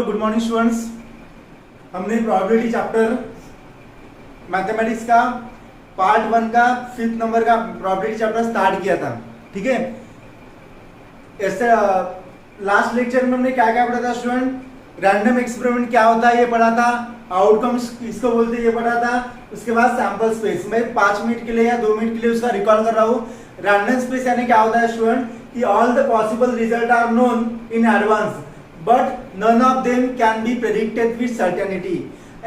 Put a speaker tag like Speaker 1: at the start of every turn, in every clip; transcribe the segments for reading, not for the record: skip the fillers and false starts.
Speaker 1: Good morning students. हमने probability chapter mathematics का part 1 का 5th नंबर का प्रोबेबिलिटी चैप्टर स्टार्ट किया था। ठीक है, ऐसे लास्ट लेक्चर में हमने क्या क्या पढ़ा था स्टूडेंट? रैंडम एक्सपेरिमेंट क्या होता है ये पढ़ा था, आउटकम्स किसको बोलते हैं ये पढ़ा था। उसके बाद सैंपल स्पेस, मैं 5 मिनट के लिए या 2 मिनट के लिए उसका रिकॉल कर रहा हूँ। रैंडम स्पेस यानी क्या होता है स्टूडेंट कि all the possible result are known in advance but none of them can be predicted with certainty.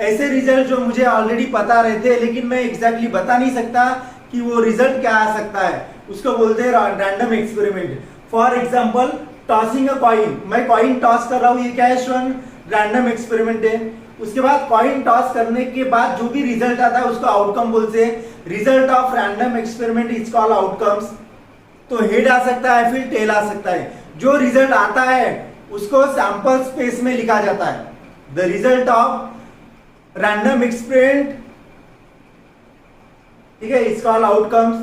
Speaker 1: ऐसे रिजल्ट जो मुझे ऑलरेडी पता रहते हैं लेकिन मैं एग्जैक्टली बता नहीं सकता कि वो रिजल्ट क्या आ सकता है, उसको बोलते हैं random experiment. For example tossing a coin, मैं कॉइन टॉस कर रहा हूँ, ये क्या है स्टूडेंट? रैंडम एक्सपेरिमेंट है। उसके बाद कॉइन टॉस करने के बाद जो भी रिजल्ट आता है उसको आउटकम बोलते हैं। Result of random experiment is called outcomes. तो हेड आ सकता है, फिर टेल आ सकता है। जो रिजल्ट आता है उसको सैंपल स्पेस में लिखा जाता है। The result of random experiment, ठीक है, इज कॉल्ड आउटकम्स।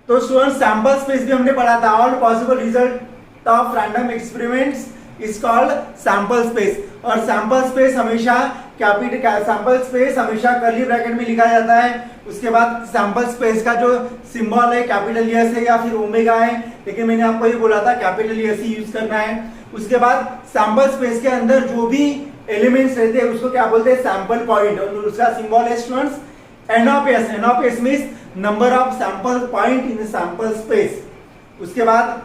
Speaker 1: तो स्टूडेंट सैंपल स्पेस भी हमने पढ़ा था। All possible result of random experiments is called sample space. और सैंपल स्पेस हमेशा सैंपल स्पेस हमेशा कर्ली ब्रैकेट में लिखा जाता है। उसके बाद सैंपल स्पेस का जो सिंबल है कैपिटल एस है या फिर ओमेगा है, लेकिन मैंने आपको ये बोला था कैपिटल एस ही यूज करना है। उसके बाद सैंपल स्पेस के अंदर जो भी एलिमेंट्स रहते हैं उसको क्या बोलते हैं? Sample point. और उसका सिंबल है students N of S. N of S means number of sample point in sample space. उसके बाद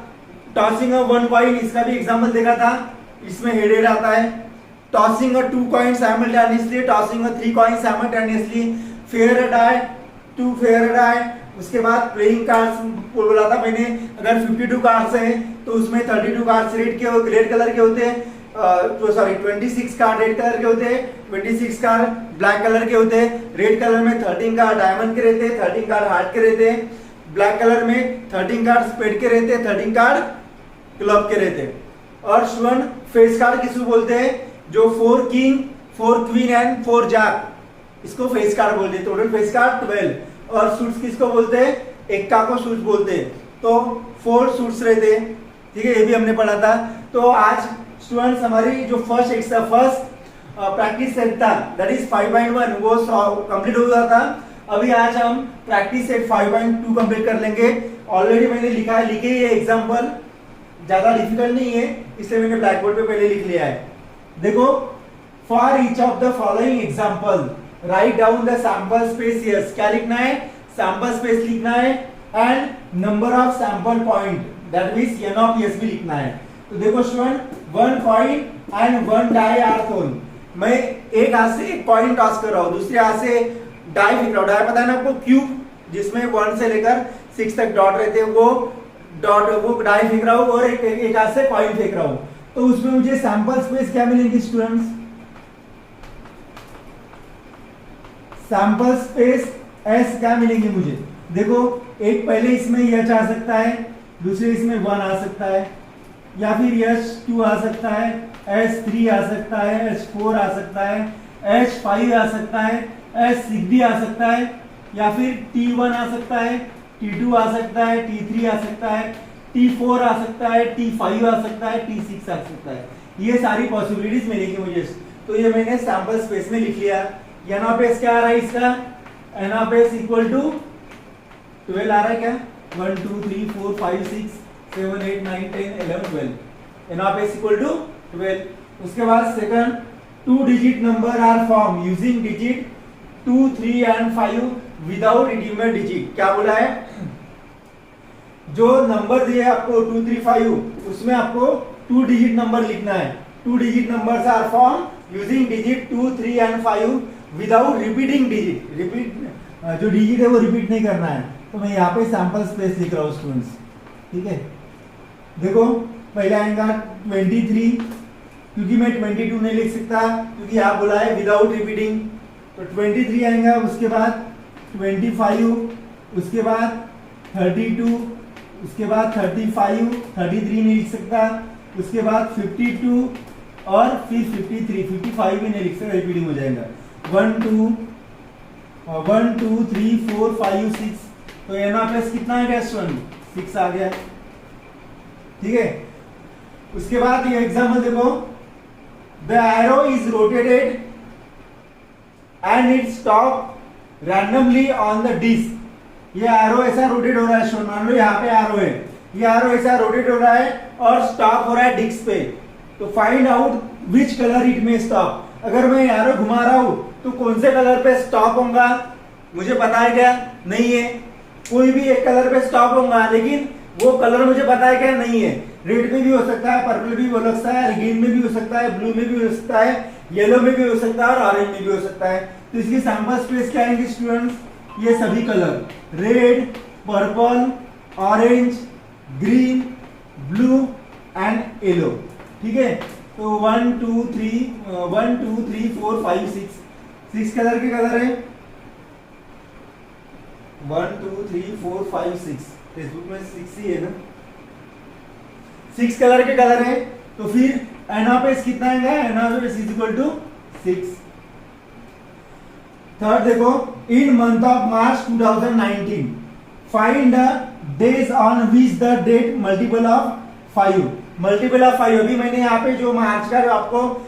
Speaker 1: टॉसिंग अ 1 कॉइन, इसका भी एग्जांपल देखा था, इसमें हेडेड आता है। टॉसिंग अ 2 कॉइन साइमल्टेनियसली, टॉसिंग अ 3 कॉइन साइमल्टेनियसली, फेयर अ डाई, 2 फेयर अ डाई। उसके बाद प्लेइंग कार्ड्स बोला था मैंने, अगर 52 कार्ड्स हैं तो उसमें 32 कार्ड्स रेड कलर के होते हैं, तो सॉरी 26 कार्ड रेड कलर के होते हैं, 26 कार्ड ब्लैक कलर के होते हैं। रेड कलर में 13 कार्ड डायमंड के रहते हैं, 13 कार्ड हार्ट के रहते हैं। ब्लैक कलर में 13 कार्ड स्पेड के रहते हैं, 13 कार्ड क्लब के रहते हैं। और स्टूडेंट फेस कार्ड किसको बोलते हैं? जो 4 किंग, 4 क्वीन एंड 4 जैक, इसको फेस कार्ड बोलते हैं। Total face card 12। और सूट्स किसको बोलते हैं? एक्का को सूट्स बोलते हैं। तो 4 सूट्स रहते हैं। ठीक है, ये भी हमने पढ़ा था। तो आज स्टूडेंट्स हमारी जो फर्स्ट प्रैक्टिस सेट था दैट इज 5.1 वो कंप्लीट हो गया था। अभी आज हम प्रैक्टिस सेट 5.2 कंप्लीट कर लेंगे। ऑलरेडी मैंने लिखा है, लिखे ये एग्जांपल ज्यादा डिफिकल्ट नहीं है, इसलिए मैंने ब्लैक बोर्ड पे पहले लिख लिया है। देखो, for each of the following example write down the sample space yes. क्या लिखना है? सैंपल स्पेस लिखना है and number of sample point that means N of S भी लिखना है। तो देखो student 1 coin and 1 die are thrown. मैं एक हाथ से एक कॉइन टॉस कर रहा हूं, दूसरे हाथ से डाई फेंक रहा हूं। डाई पता है ना आपको, क्यूब जिसमें 1 से लेकर 6 तक डॉट रहते हैं, वो डाई फेंक रहा हूं और एक हाथ से कॉइन फेंक रहा हूं। तो उसमें मुझे सैंपल स्पेस क्या मिलेगी स्टूडेंट्स? सैंपल स्पेस एस क्या मिलेगी मुझे? देखो, एक पहले इसमें एच आ सकता है, दूसरे इसमें 1 आ सकता है, या फिर H2 आ सकता है, H3 आ सकता है, H4 आ सकता है, H5 आ सकता है, H6 भी आ सकता है, या फिर T1 आ सकता है, T2 आ सकता है, T3 आ सकता है, T4 आ सकता है, T5 आ सकता है, T6 आ सकता है। ये सारी पॉसिबिलिटीज मिलेगी मुझे। तो ये मैंने सैंपल स्पेस में लिख लिया। एन ऑफ एस क्या आ रहा है इसका? N of S equal to 12 आ रहा है क्या? 1 2 3 4 5 6 7 8 9 10 11 12। N of S equal to 12। उसके बाद second 2 digit number are form using digit 2 3 and 5 without redeemer digit. क्या बोला है? जो नंबर दिए आपको 2 3 5 उसमें आपको 2 डिजिट नंबर लिखना है। 2 digit numbers are form using digit 2 3 and 5 without repeating digit. जो डिजिट है वो रिपीट नहीं करना है। तो मैं यहाँ पे सैंपल स्पेस लिख रहा हूँ स्टूडेंट्स। ठीक है, देखो पहले आएगा 23, क्योंकि मैं 22 नहीं लिख सकता क्योंकि आप बोला है विदाउट रिपीटिंग। तो 23 आएगा, उसके बाद 25, उसके बाद 32, उसके बाद 35, 33 नहीं लिख सकता, उसके बाद 52 और फिर 53, 55 भी नहीं लिख सकता, रिपीटिंग हो जाएगा। 1 2 3 4 5 6। तो एन ऑफ एस कितना है स्टूडेंट? 6 आ गया। ठीक है, उसके बाद ये एग्जाम्पल देखो, the arrow is rotated and it stop randomly on the disc. ये एरो ऐसा रोटेट हो रहा है स्टूडेंट, मान लो यहाँ पे एरो है, ये एरो ऐसा रोटेट हो रहा है और स्टॉप हो रहा है डिस्क पे। तो find out which colour it में स्टॉप। अगर मैं एरो घुमा रहा हूं तो कौन से कलर पे स्टॉप होगा मुझे पता है क्या? नहीं है। कोई भी एक कलर पे स्टॉप होगा, लेकिन वो कलर मुझे पता है क्या? नहीं है। रेड में भी हो सकता है, पर्पल भी हो सकता है, ग्रीन में भी हो सकता है, ब्लू में भी हो सकता है, येलो में भी हो सकता है और ऑरेंज में भी हो सकता है। तो इसकी सैंपल स्पेस क्या आएंगे स्टूडेंट्स? ये सभी colour, red, purple, orange, green, blue and yellow. ठीक है, तो 1 2 3 4 5 6 कलर के कलर है। 1 2 3 4 5 6, फेसबुक में 6 ही है ना, 6 कलर के कलर है। तो फिर एनापेस कितना आएगा? N of S is equal to 6। Third देखो, in month of March 2019 find the days on which the date multiple of 5। Multiple of 5, अभी मैंने यहाँ पे जो मार्च का जो आपको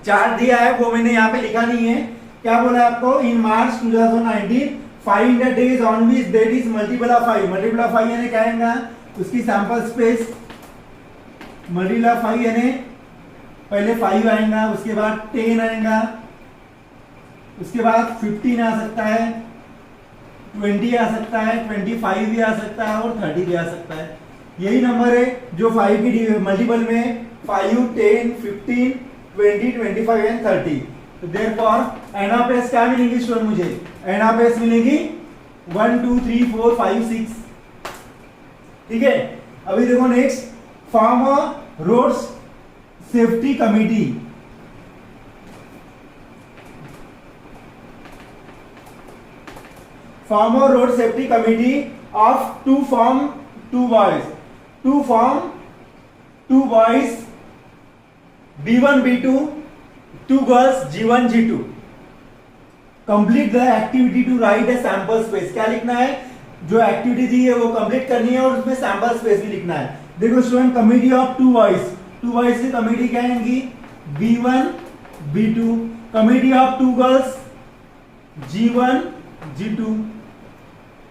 Speaker 1: चार्ट दिया है वो मैंने यहाँ पे लिखा नहीं है। क्या बोला आपको? In March 2019 find the days on which date is multiple of 5। Multiple of 5 यानी क्या आएगा? उसकी सैंपल स्पेस मल्टीपल ऑफ 5 यानी पहले 5 आएगा, उसके बाद 10 आएगा, उसके बाद 15 आ सकता है, 20 आ सकता है, 25 भी आ सकता है और 30 भी आ सकता है। यही नंबर है जो 5 की मल्टीपल में 5, 10, 15, 20, 25 एंड 30। तो देयरफॉर एनापेस क्या मिलेगी स्टूडेंट? मुझे एनापेस मिलेगी 1 2 3 4 5 6। ठीक है, अभी देखो next, farmer roads safety committee. Farmer road safety committee of two form two boys B1 B2, 2 girls G1 G2। Complete the activity to write a sample space. क्या लिखना है? जो एक्टिविटी दी है वो कंप्लीट करनी है और उसमें सैंपल स्पेस भी लिखना है। देखो student, committee of two boys की कमिटी क्या आएंगी? B1 B2। Committee of two girls G1 G2।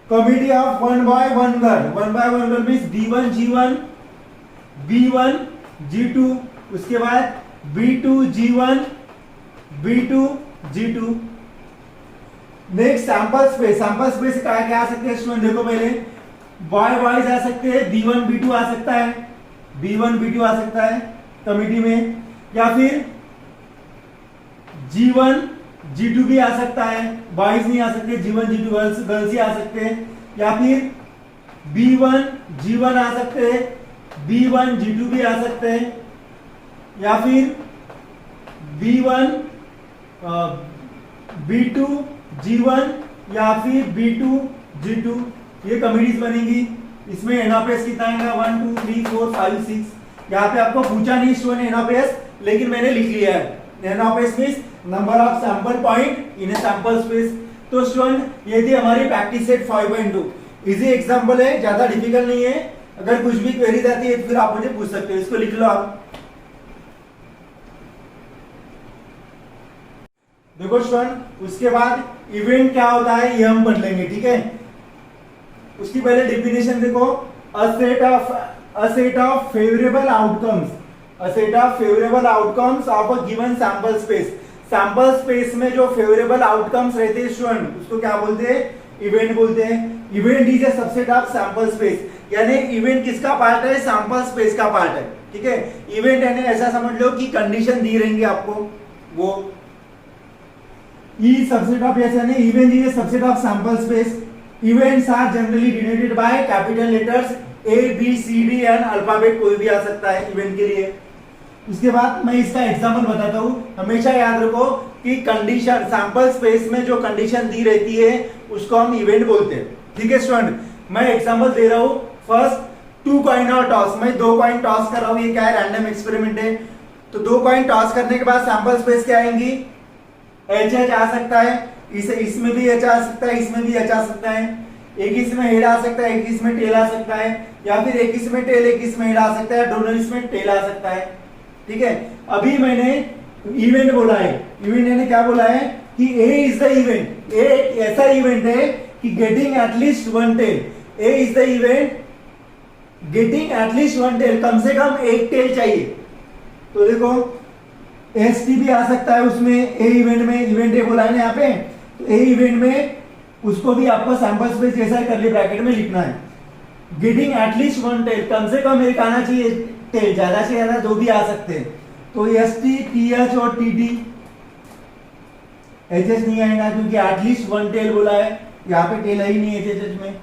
Speaker 1: Committee of 1 boy 1 girl means B1 G1 B1 G2, उसके बाद B2 G1 B2 G2। Next sample space क्या क्या आ सकते हैं स्टूडेंट? देखो पहले बॉयज आ सकते हैं, B1 B2 आ सकता है, B1 B2 आ सकता है कमिटी में, या फिर G1 G2 भी आ सकता है, बॉयज नहीं आ सकते, G1 G2 गर्ल्स ही आ सकते हैं, या फिर B1 G1 आ सकते हैं, B1 G2 भी आ सकते हैं, या फिर B1 B2 G1 या फिर B2 G2। ये कमिटीज बनेगी। इसमें एनापेस कितना आएगा? 1 2 3 4 5 6। यहाँ पे आपको पूछा नहीं स्टूडेंट एनापेस, लेकिन मैंने लिख लिया है। एनापेस means number of sample point in a sample space. तो स्टूडेंट ये थी हमारी प्रैक्टिस सेट 5.2। इजी एग्जांपल है, ज्यादा डिफिकल्ट नहीं है। अगर कुछ भी क्वेरी आती है फिर आप मुझे पूछ सकते हो, इसको लिख लो आप। देखो स्टूडेंट, उसके बाद इवेंट क्या होता है ये हम पढ़ लेंगे। ठीक है, उसकी पहले डेफिनेशन देखो, a set of favourable outcomes of a given sample space. Sample space में जो फेवरेबल आउटकम्स रहते हैं स्टूडेंट, उसको क्या बोलते हैं? इवेंट बोलते हैं। Event is a subset of sample space, यानी इवेंट किसका पार्ट है? सैंपल स्पेस का पार्ट है। ठीक है, इवेंट यानी ऐसा समझ लो कि कंडीशन दी रहेंगी आपको, वो सबसेट ऑफ, यानी event is a subset of sample space. Events are generally denoted by capital letters A B C D and alphabet कोई भी आ सकता है इवेंट के लिए। उसके बाद मैं इसका एग्जांपल बताता हूं। हमेशा याद रखो कि कंडीशन, सैंपल स्पेस में जो कंडीशन दी रहती है उसको हम इवेंट बोलते हैं। ठीक है स्टूडेंट, मैं एग्जांपल दे रहा हूं। फर्स्ट 2 कॉइन और टॉस, मैं 2 कॉइन टॉस कर रहा हूं। ये क्या है? रैंडम एक्सपेरिमेंट है। तो 2 कॉइन टॉस करने के बाद सैंपल स्पेस क्या आएंगी? H आ सकता है, इसमें भी H आ सकता है, इसमें भी H आ सकता है, एक इसमें हेड आ सकता है, एक इसमें टेल आ सकता है, या फिर एक इसमें टेल एक इसमें हेड आ सकता है, दोनों इसमें टेल आ सकता है। ठीक है, अभी मैंने इवेंट बोला है, इवेंट मैंने क्या बोला है कि A is the event. A एक ऐसा इवेंट है कि getting at least one tail. A is the event getting at least one tail, कम से कम एक टेल चाहिए। तो देखो एसटी भी आ सकता है उसमें, ए इवेंट में, इवेंट ए बोला है ना यहाँ पे, तो ए इवेंट में उसको भी आपको सैंपल स्पेस जैसा करली ब्रैकेट में लिखना है। गेटिंग एटलीस्ट वन टेल, कम से कम एक आना चाहिए टेल, ज्यादा से ज्यादा दो भी आ सकते हैं। तो एस टी, टी एच और टी टी, एच एच नहीं आएगा क्योंकि एटलीस्ट वन टेल बोला है, यहाँ पे टेल है ही नहीं एच एच में।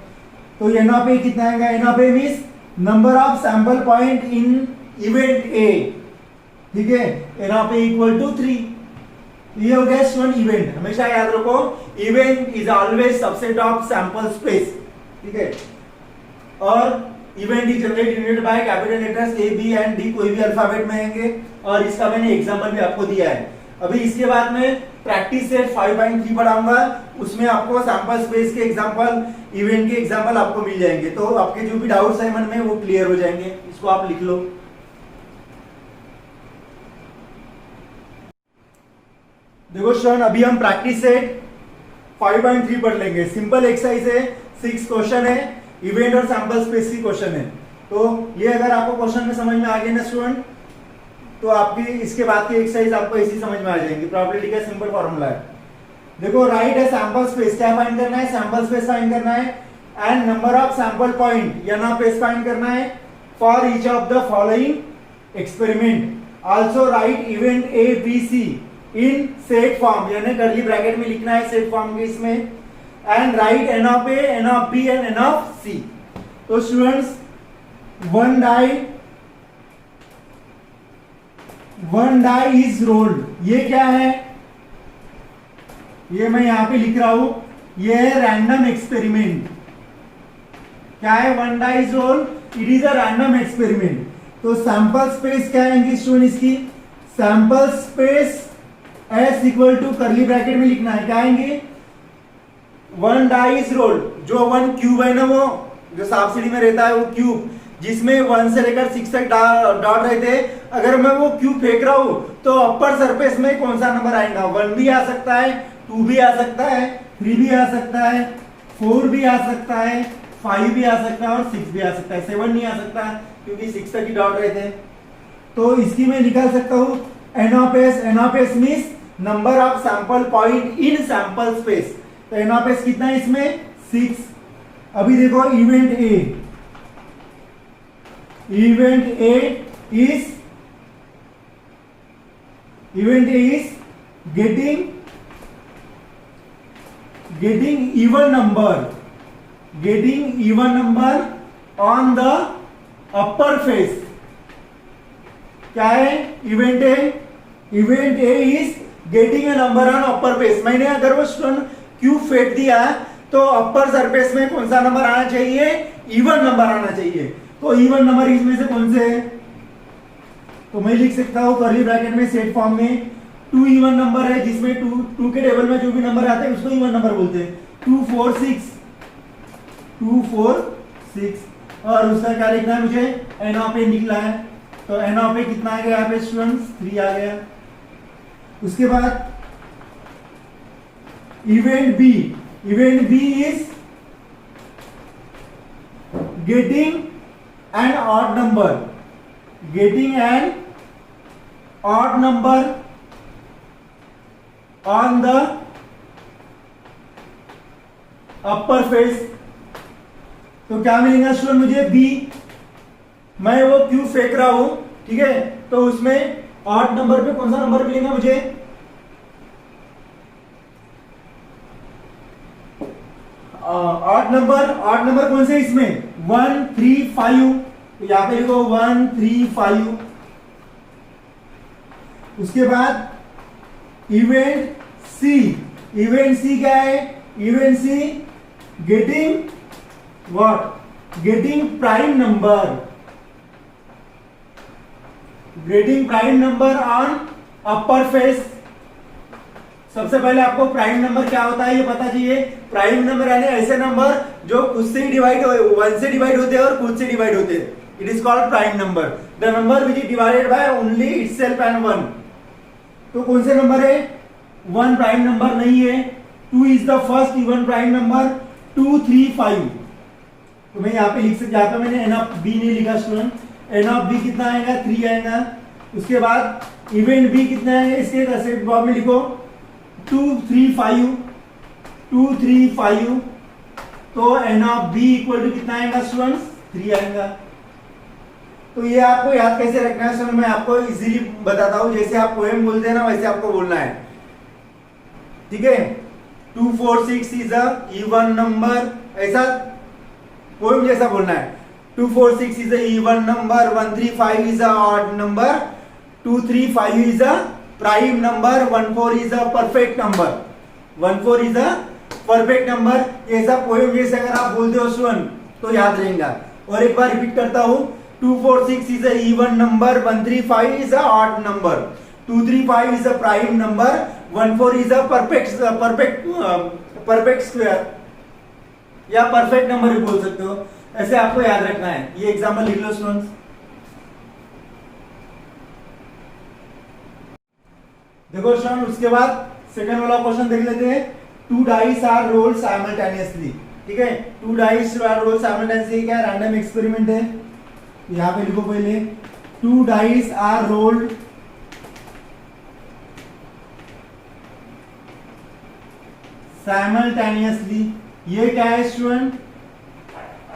Speaker 1: तो यहाँ पे कितना आएगा, यहाँ पे means number of sample point in event A. ठीक है, यहाँ पे इक्वल टू 3। ये हो गया स्टूडेंट इवेंट। हमेशा याद रखो event is always subset of sample space. ठीक है, और event is generated by capital letters A B and D, कोई भी अल्फाबेट में आएंगे, और इसका मैंने एग्जांपल भी आपको दिया है। अभी इसके बाद में प्रैक्टिस सेट 5.3 पढ़ाऊंगा, उसमें आपको सैंपल स्पेस के एग्जांपल, इवेंट के एग्जांपल आपको मिल जाएंगे। तो आपके जो भी डाउट्स है मन में वो क्लियर हो जाएंगे। इसको आप लिख लो। देखो स्टूडेंट, अभी हम प्रैक्टिस सेट 5.3 पढ़ लेंगे। सिंपल एक्सरसाइज है, 6 क्वेश्चन है, इवेंट और सैंपल स्पेस की क्वेश्चन है। तो ये अगर आपको क्वेश्चन में समझ में आ गया ना स्टूडेंट, तो आपकी इसके बाद की एक्सरसाइज आपको ऐसी समझ में आ जाएंगी। प्रोबेबिलिटी का सिंपल फॉर्मूला है। देखो राइट है सैंपल स्पेस, क्या फाइंड करना है, सैंपल स्पेस फाइंड करना है, and number of sample point या ना पेस फाइंड करना है for each of the following experiment. Also write event A B C in set form, यानी कर्ली ब्रैकेट में लिखना है सेट फॉर्म के इसमें, and write n of A, n of B and n of C. तो students one die is rolled, ये क्या है, ये मैं यहां पे लिख रहा हूं, ये है रैंडम एक्सपेरिमेंट। क्या है, one die is rolled, it is a random experiment. तो सैंपल स्पेस क्या आएंगी स्टूडेंट इसकी, sample space S equal to curly bracket में लिखना है, क्या आएंगे, वन डाई इज रोल्ड, जो वन क्यूब है ना, वो जो सांप सीढ़ी में रहता है वो क्यूब, जिसमें 1 से लेकर 6 तक डॉट रहते हैं, अगर मैं वो क्यूब फेंक रहा हूं तो अपर सरफेस में कौन सा नंबर आएगा, 1 भी आ सकता है, 2 भी आ सकता है, 3 भी आ सकता है, 4 भी आ सकता है, 5 भी आ सकता है और 6 भी आ सकता है। 7 नहीं आ सकता क्योंकि 6 तक ही डॉट रहते हैं। तो इसकी मैं निकाल सकता हूं N of S, N of S means number of sample point in sample space. तो एन ऑफ एस कितना है इसमें, 6। अभी देखो event A, event A is getting even number on the upper face। क्या है, event A is getting a number on upper face. मैंने अगर वो स्टूडेंट क्यूब फेंक दिया तो अपर सरफेस में कौन सा नंबर आना चाहिए, इवन नंबर आना चाहिए। तो इवन नंबर इसमें से कौन से है, तो मैं लिख सकता हूं कर्ली ब्रैकेट में सेट फॉर्म में 2 इवन नंबर है, जिसमें 2 के टेबल में जो भी नंबर आते हैं उसको इवन नंबर बोलते हैं। 2 4 6 और उसका क्या लिखना है मुझे, एन ऑफ ए निकला है। तो एन ऑफ ए कितना आ गया यहाँ पे स्टूडेंट्स, 3 आ गया। उसके बाद event B is getting an odd number on the upper face। तो क्या मिलेगा स्टूडेंट मुझे, बी, मैं वो क्यूब फेंक रहा हूं, ठीक है, तो उसमें ऑड नंबर पे कौन सा नंबर मिलेगा मुझे, ऑड नंबर कौन से इसमें, 1 3 5। तो यहां पे लिखो 1 3 5। उसके बाद इवेंट सी क्या है, event C getting what, getting prime number on upper face. सबसे पहले आपको प्राइम नंबर क्या होता है ये पता चाहिए। प्राइम नंबर यानी ऐसे नंबर जो कुछ से डिवाइड 1 से डिवाइड होते हैं और कुछ से डिवाइड होते हैं, it is called prime number. The number which is divided by only itself and 1। तो कौन से नंबर है? 1 प्राइम नंबर नहीं है। 2 is the first even prime number. 2 3 5। तो मैं यहाँ पे लिख सकता, यहाँ पे मैंने एन ऑफ बी नहीं लिखा स्टूडेंट। एन ऑफ बी कितना आएगा? 3 आएगा। उसके बाद इवेंट बी कितना है इसके सेट बॉक्स में लिखो 2 3 5 2 3 5। तो N of B equal to कितना आएगा स्टूडेंट्स? 3 आएगा। तो ये आपको याद कैसे रखना है? मैं आपको इजीली बताता हूं, जैसे आप पोएम बोलते हैं ना वैसे आपको बोलना है, ठीक है। 2 4 6 इज अ इवन नंबर, ऐसा पोएम जैसा बोलना है। 2 4 6 is a even number. 1 3 5 is a odd number. 2 3 5 is a prime number. 1 4 is a perfect number. 1 4 is a perfect number। ऐसा पोएम जैसे अगर आप बोलते हो स्टूडेंट तो याद रहेगा। और एक बार रिपीट करता हूँ, 2 4 6 is a even number। 1 3 5 is a odd number। 2 3 5 is a prime number। 1 4 is a perfect square या perfect number भी बोल सकते हो। ऐसे आपको याद रखना है। ये एग्जाम्पल लिख लो स्टूडेंट्स। देखो स्टूडेंट, उसके बाद सेकंड वाला क्वेश्चन देख लेते हैं। 2 डाइस आर रोल्ड साइमल्टेनियसली, ठीक है। 2 डाइस आर रोल्ड साइमल्टेनियसली क्या है? रैंडम एक्सपेरिमेंट है। यहां पे लिखो पहले 2 डाइस आर रोल्ड साइमल्टेनियसली। ये क्या है स्टूडेंट?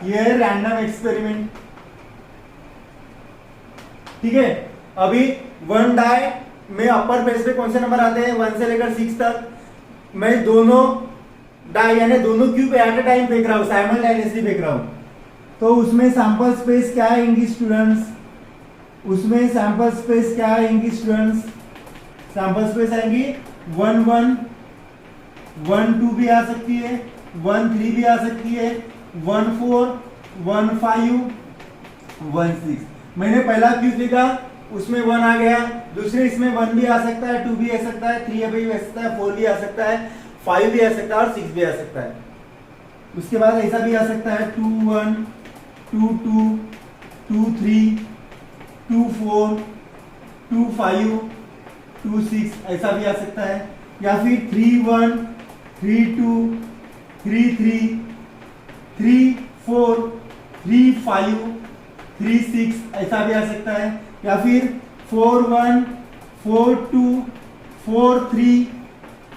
Speaker 1: ये है रैंडम एक्सपेरिमेंट, ठीक है। अभी 1 डाई में अपर पेज पे कौन से नंबर आते हैं? 1 से लेकर 6 तक। मैं दोनों डाई यानी दोनों क्यूब एट अ टाइम फेंक रहा हूं, साइमल्टेनियसली फेंक रहा हूं। तो उसमें सैंपल स्पेस क्या आएंगी स्टूडेंट्स? उसमें सैंपल स्पेस क्या आएंगी स्टूडेंट्स? सैंपल स्पेस आएंगी 1 1 1 2 भी आ सकती है, 1 3 भी आ सकती है, 1 4 1 5 1 6। मैंने पहला क्यूब फेंका, उसमें 1 आ गया। दूसरे इसमें 1 भी आ सकता है, 2 भी आ सकता है, 3 भी आ सकता है, 4 भी आ सकता है, 5 भी आ सकता है और 6 भी आ सकता है। उसके बाद ऐसा भी आ सकता है 2 1 2 2 2 3 2 4 2 5 2 6 ऐसा भी आ सकता है। या फिर 3 1 3 2 3 3 3 4 3 5 3 6 ऐसा भी आ सकता है। या फिर 4 1 4 2 4 3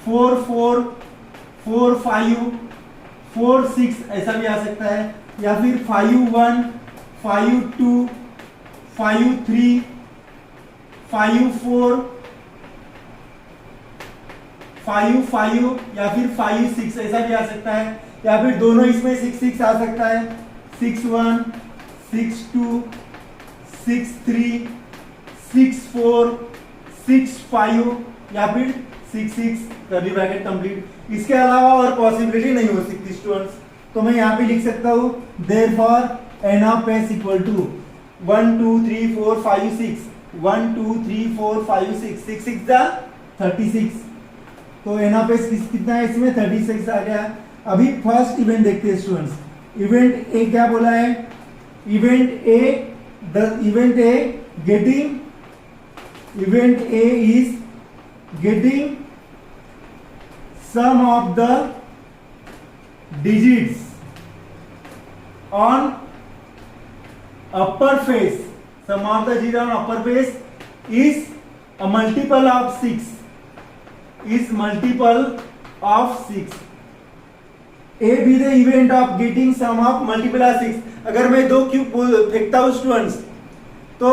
Speaker 1: 4 4 4 5 4 6 ऐसा भी आ सकता है। या फिर 5 1 5 2 5 3 5 4 5 5 या फिर 5 6 ऐसा भी आ सकता है। या फिर दोनों इसमें 6 6 आ सकता है। 6 1 6 2 6 3 6 4 6 5 या फिर 6 6 कर्ली ब्रैकेट कंप्लीट। इसके अलावा और पॉसिबिलिटी नहीं हो सकती स्टूडेंट्स। तो मैं यहाँ पे लिख सकता हूँ therefore n of S equal to 1 2 3 4 5 6 1 2 3 4 5 6 6 6 जा 36। तो एन ऑफ एस कितना है इसमें? 36 आ गया। अभी फर्स्ट इवेंट देखते हैं स्टूडेंट्स। इवेंट ए क्या बोला है? Event A getting event A is getting sum of the digits on upper face. Sum of the digits on upper face is a multiple of 6. Is multiple of 6. A be the event of getting sum of multiple of 6. अगर मैं 2 cube फेंकता हूं students तो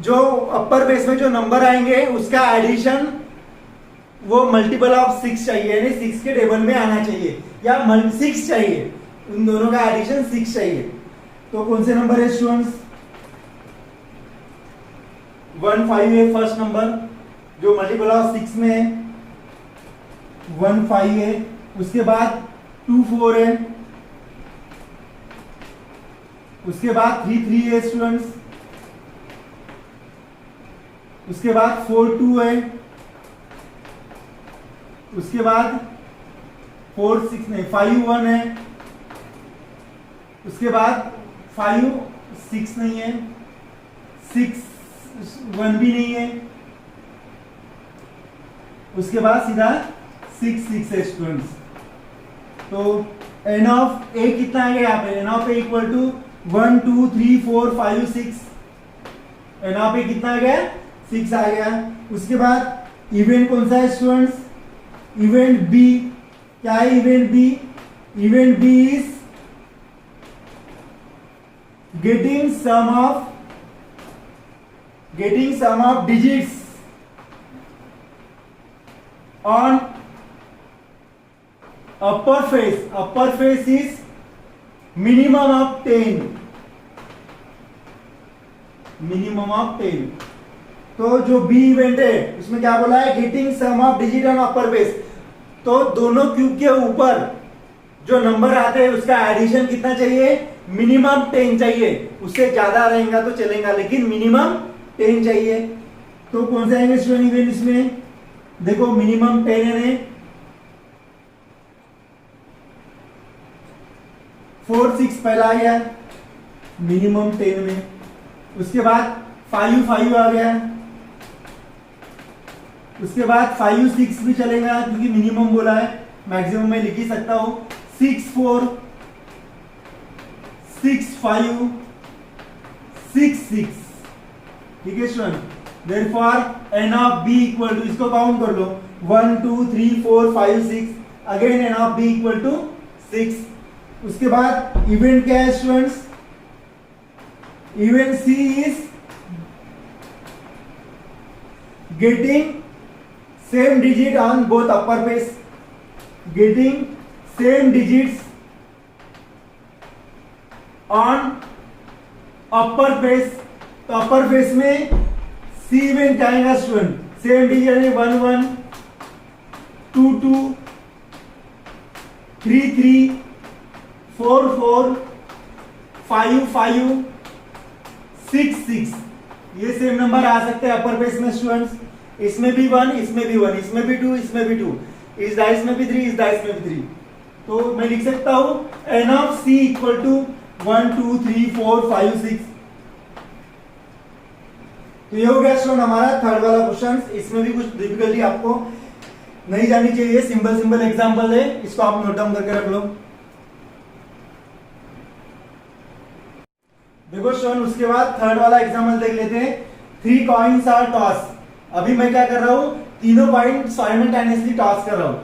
Speaker 1: जो अपर base में जो number आएंगे उसका एडिशन वो मल्टीपल ऑफ 6 चाहिए, यानी 6 के टेबल में आना चाहिए या 6 चाहिए, उन दोनों का एडिशन 6 चाहिए। तो कौन से नंबर है स्टूडेंट्स? 1 5 है फर्स्ट नंबर जो मल्टीपल ऑफ 6 में है, 1 5 है। उसके बाद 2 4 है, उसके बाद 3 3 है स्टूडेंट्स, उसके बाद 4 2 है, उसके बाद 4 6 नहीं 5 1 है, उसके बाद 5 6 नहीं है, 6 1 भी नहीं है, उसके बाद सीधा 6 6 है स्टूडेंट्स। तो एन ऑफ ए कितना आ गया यहाँ पे, n of A equal to 1 2 3 4 5 6, n of A कितना आ गया 6 आ गया। उसके बाद इवेंट कौन सा है स्टूडेंट्स, इवेंट बी, क्या है event B, event B is getting sum of digits on upper face is minimum of 10, minimum of 10। तो जो बी इवेंट है उसमें क्या बोला है, getting sum of digit on upper face. तो दोनों क्यूब के ऊपर जो नंबर आते हैं उसका एडिशन कितना चाहिए, मिनिमम 10 चाहिए, उससे ज्यादा रहेगा तो चलेगा लेकिन मिनिमम 10 चाहिए। तो कौन सा आएगा स्टूडेंट इवेंट इसमें, देखो मिनिमम 10 है, 4 6 पहला आ गया मिनिमम 10 में, उसके बाद 5 5 आ गया, उसके बाद 5 6 भी चलेगा क्योंकि मिनिमम बोला है, मैक्सिमम में लिख ही सकता हूं, 6 4 6 5 6 6, ठीक है student. Therefore n of B equal to, इसको काउंट कर लो, 1 2 3 4 5 6, again n of B equal to 6। उसके बाद इवेंट क्या है students, event C is getting same digit on both upper face, getting same digits on upper face. तो upper face में सी event क्या आएगा स्टूडेंट, सेम डिजिट है 1 1 2 2 3 3 4 4 5 5 6 6, ये सेम नंबर आ सकते हैं अपर फेस में स्टूडेंट्स। इसमें भी 1, इसमें भी 1, इसमें भी 2, इसमें भी 2, इस डाइस में भी 3, इस डाइस में भी 3। तो मैं लिख सकता हूं N of C equal to 1 2 3 4 5 6। तो ये हो गया स्टूडेंट हमारा थर्ड वाला क्वेश्चन। इसमें भी कुछ डिफिकल्टी आपको नहीं जानी चाहिए, सिंपल सिंपल एग्जांपल है, इसको आप नोट डाउन करके रख लो। देखो स्टूडेंट उसके बाद थर्ड वाला एग्जांपल देख लेते हैं। 3 कॉइन्स आर टॉस। अभी मैं क्या कर रहा हूं, तीनों कॉइन साइमल्टेनियसली टॉस कर रहा हूं।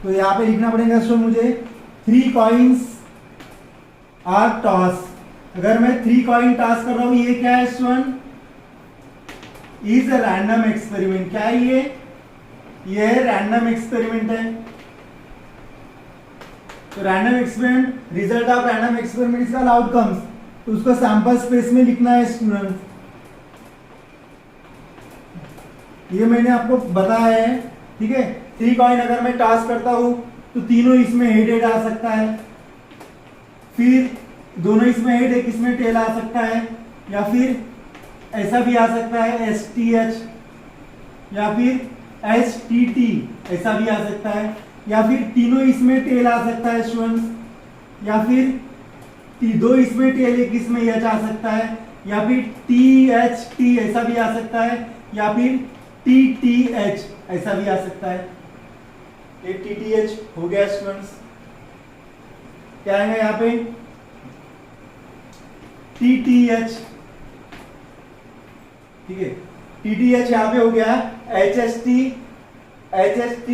Speaker 1: तो यहां पे लिखना पड़ेगा स्टूडेंट मुझे 3 कॉइन्स आर टॉस। अगर मैं 3 कॉइन टॉस कर रहा हूं, ये क्या है student, is a random experiment. क्या है ये रैंडम एक्सपेरिमेंट है। तो random experiment, result of random experiment is called outcomes. तो उसको सैंपल स्पेस में लिखना है स्टूडेंट। ये मैंने आपको बताया है, ठीक है। 3 कॉइन अगर मैं टॉस करता हूं तो तीनों इसमें हेड हेड आ सकता है, फिर दोनों इसमें हेड, एक इसमें टेल आ सकता है, या फिर ऐसा भी आ सकता है STH, या फिर STT ऐसा भी आ सकता है, या फिर तीनों इसमें टेल आ सकता है स्टूडेंट्स, या फिर 2 इसमें टेल एक इसमें H आ सकता है, या फिर THT ऐसा भी आ सकता है, या फिर TTH ऐसा भी आ सकता है। ये TTH हो गया स्टूडेंट्स। क्या आएगा यहाँ पे TTH, ठीक है। TTH यहाँ पे हो गया, HST HST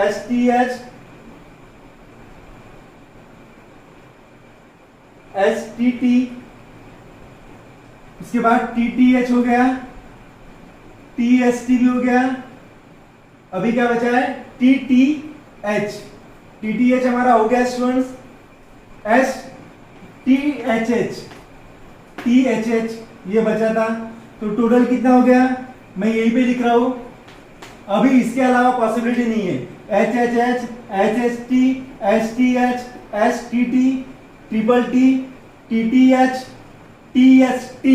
Speaker 1: STH STT, इसके बाद TTH हो गया, TST भी हो गया। अभी क्या बचा है TTH। TTH हमारा हो गया स्टूडेंट्स। STHH THH ये बचा था। तो टोटल कितना हो गया, मैं यहीं पे लिख रहा हूं। अभी इसके अलावा पॉसिबिलिटी नहीं है। HHH HST STH STT TTT TTH TST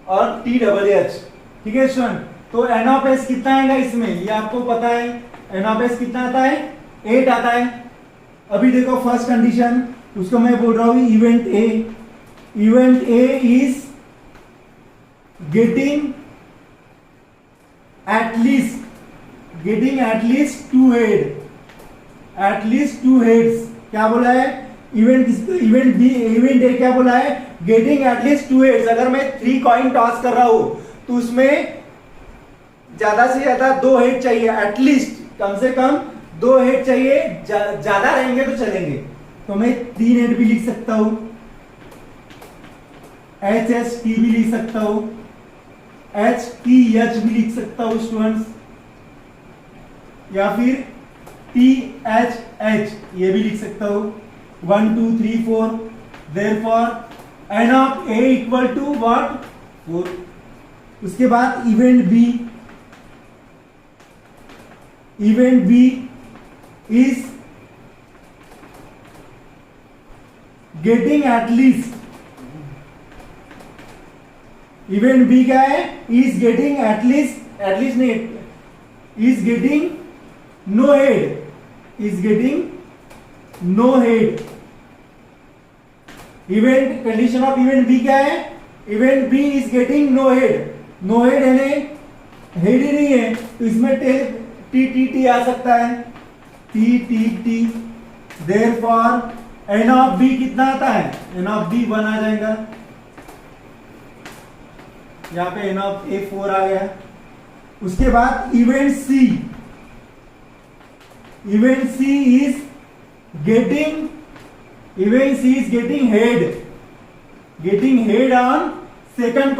Speaker 1: और THH, ठीक है स्टूडेंट। तो एन ऑफ एस कितना आएगा इसमें, ये आपको पता है एन ऑफ एस कितना आता है 8 आता है। अभी देखो फर्स्ट कंडीशन, उसको मैं बोल रहा हूं event A is getting at least two heads. क्या बोला है इवेंट ए क्या बोला है गेटिंग एट लीस्ट 2 हेड्स। अगर मैं 3 कॉइन टॉस कर रहा हूं तो उसमें ज्यादा से ज्यादा 2 हेड चाहिए, एटलीस्ट कम से कम 2 हेड चाहिए, ज्यादा रहेंगे तो चलेंगे। तो मैं 3 हेड भी लिख सकता हूं, एच एस टी भी लिख सकता हूं, एच टी एच भी लिख सकता हूं स्टूडेंट्स, या फिर टी एच एच ये भी लिख सकता हूं। 1 2 3 4 therefore n of A equal to what 4। उसके बाद event B is getting at least, event B क्या है इज गेटिंग एटलीस्ट नहीं, is getting no head, event condition of event B क्या है event B is getting no head यानी head ही नहीं है तो इसमें टी आ सकता है, T therefore n of B कितना आता है एन ऑफ बी 1 आ जाएगा, यहां पे एन ऑफ ए 4 आ गया। उसके बाद event C is getting head on second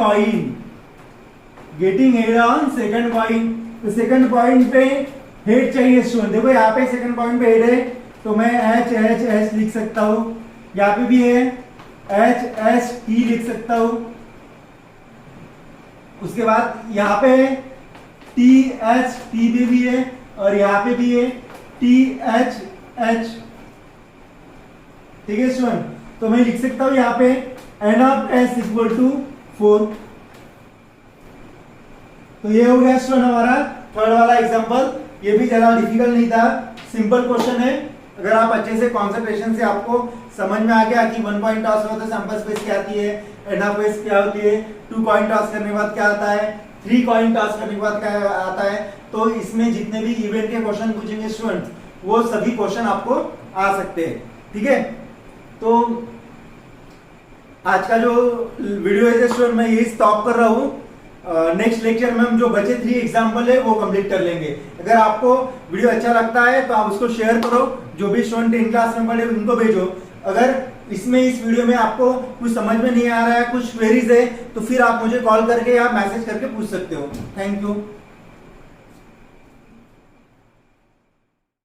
Speaker 1: coin, तो सेकंड पॉइंट पे हेड चाहिए स्टूडेंट। देखो यहाँ पे सेकंड पॉइंट पे हेड है तो मैं एच एच एच लिख सकता हूं, यहाँ पे भी है एच एच टी लिख सकता हूं। उसके बाद यहाँ पे टी एच टी भी है और यहाँ पे भी है टी एच एच, ठीक है स्टूडेंट। तो मैं लिख सकता हूं यहाँ पे n of S equal to 4। तो ये हो गया स्टूडेंट हमारा थर्ड वाला एग्जांपल। ये भी ज्यादा डिफिकल्ट नहीं था, सिंपल क्वेश्चन है। अगर आप अच्छे से कंसंट्रेशन से आपको समझ में आ गया कि 1 पॉइंट टॉस हो तो सैंपल स्पेस क्या आती है, एन ऑफ एस क्या होती है, 2 कॉइन टॉस करने के बाद क्या आता है, 3 कॉइन टॉस करने के बाद क्या आता है, तो इसमें जितने भी इवेंट के क्वेश्चन पूछेंगे स्टूडेंट वो सभी क्वेश्चन आपको आ सकते हैं, ठीक है। तो आज का जो वीडियो है स्टूडेंट मैं यही स्टॉप कर रहा हूँ। नेक्स्ट लेक्चर में हम जो बचे 3 एग्जाम्पल है वो कंप्लीट कर लेंगे। अगर आपको वीडियो अच्छा लगता है तो आप उसको शेयर करो, जो भी स्टूडेंट 10 क्लास में पढ़े उनको भेजो। अगर इसमें इस वीडियो में आपको कुछ समझ में नहीं आ रहा है, कुछ क्वेरीज है, तो फिर आप मुझे कॉल करके या मैसेज करके पूछ सकते हो। Thank you.